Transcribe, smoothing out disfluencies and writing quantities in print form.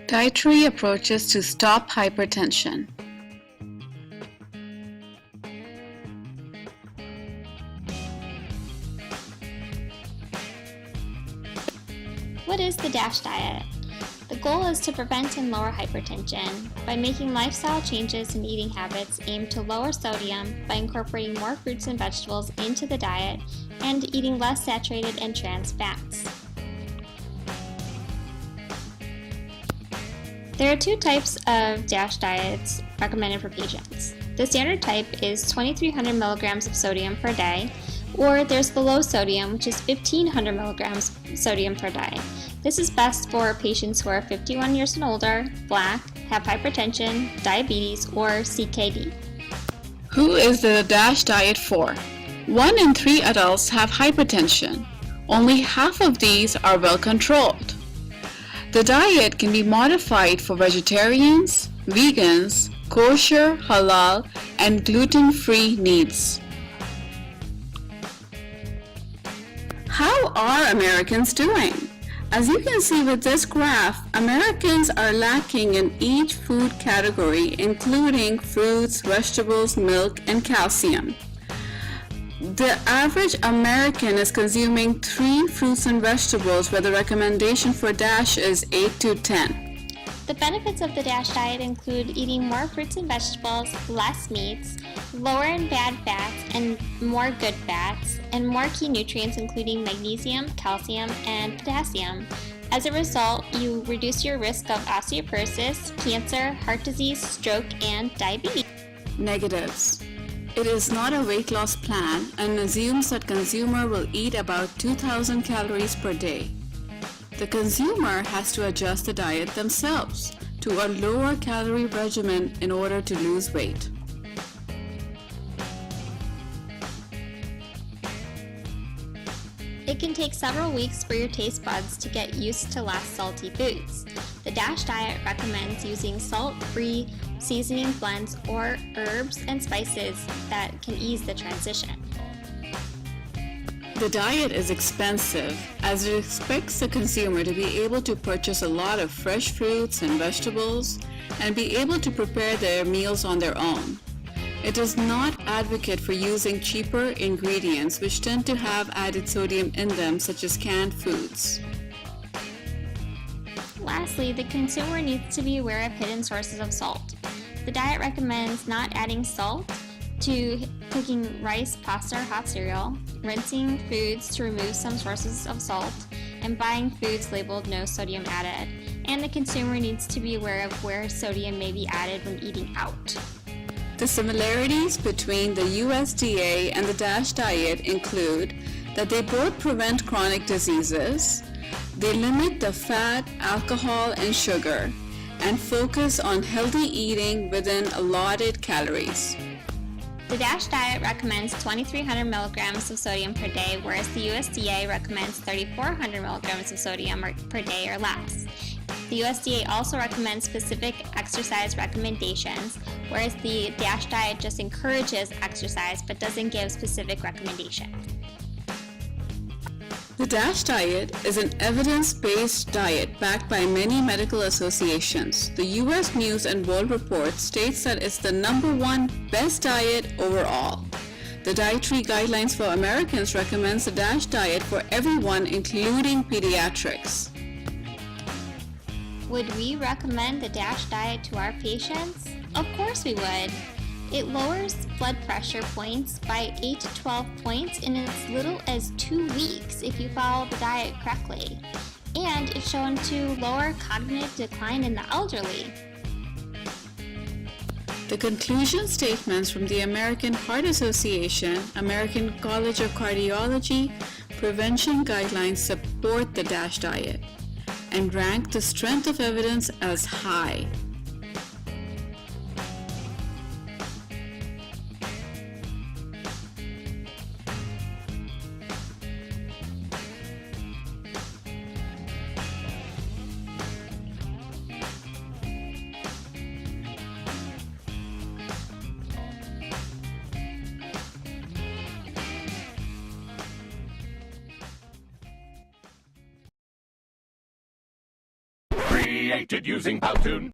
Dietary approaches to stop hypertension. What is the DASH diet? The goal is to prevent and lower hypertension by making lifestyle changes and eating habits aimed to lower sodium by incorporating more fruits and vegetables into the diet and eating less saturated and trans fats. There are two types of DASH diets recommended for patients. The standard type is 2,300 milligrams of sodium per day, or there's the low sodium, which is 1,500 milligrams sodium per day. This is best for patients who are 51 years and older, Black, have hypertension, diabetes, or CKD. Who is the DASH diet for? 1 in 3 adults have hypertension. Only half of these are well controlled. The diet can be modified for vegetarians, vegans, kosher, halal, and gluten-free needs. How are Americans doing? As you can see with this graph, Americans are lacking in each food category, including fruits, vegetables, milk, and calcium. The average American is consuming 3 fruits and vegetables, where the recommendation for DASH is 8 to 10. The benefits of the DASH diet include eating more fruits and vegetables, less meats, lower in bad fats and more good fats, and more key nutrients including magnesium, calcium, and potassium. As a result, you reduce your risk of osteoporosis, cancer, heart disease, stroke, and diabetes. Negatives. It is not a weight loss plan and assumes that consumer will eat about 2,000 calories per day. The consumer has to adjust the diet themselves to a lower calorie regimen in order to lose weight. It can take several weeks for your taste buds to get used to less salty foods. The DASH diet recommends using salt-free seasoning blends or herbs and spices that can ease the transition. The diet is expensive as it expects the consumer to be able to purchase a lot of fresh fruits and vegetables and be able to prepare their meals on their own. It does not advocate for using cheaper ingredients which tend to have added sodium in them, such as canned foods. Lastly, the consumer needs to be aware of hidden sources of salt. The diet recommends not adding salt to cooking rice, pasta, or hot cereal, rinsing foods to remove some sources of salt, and buying foods labeled no sodium added. And the consumer needs to be aware of where sodium may be added when eating out. The similarities between the USDA and the DASH diet include that they both prevent chronic diseases, they limit the fat, alcohol, and sugar, and focus on healthy eating within allotted calories. The DASH diet recommends 2,300 milligrams of sodium per day, whereas the USDA recommends 3,400 milligrams of sodium per day or less. The USDA also recommends specific exercise recommendations, whereas the DASH diet just encourages exercise but doesn't give specific recommendations. The DASH diet is an evidence-based diet backed by many medical associations. The U.S. News and World Report states that it's the #1 best diet overall. The Dietary Guidelines for Americans recommends the DASH diet for everyone, including pediatrics. Would we recommend the DASH diet to our patients? Of course we would. It lowers blood pressure points by 8 to 12 points in as little as 2 weeks if you follow the diet correctly. And it's shown to lower cognitive decline in the elderly. The conclusion statements from the American Heart Association, American College of Cardiology, prevention guidelines support the DASH diet and rank the strength of evidence as high. created using Powtoon.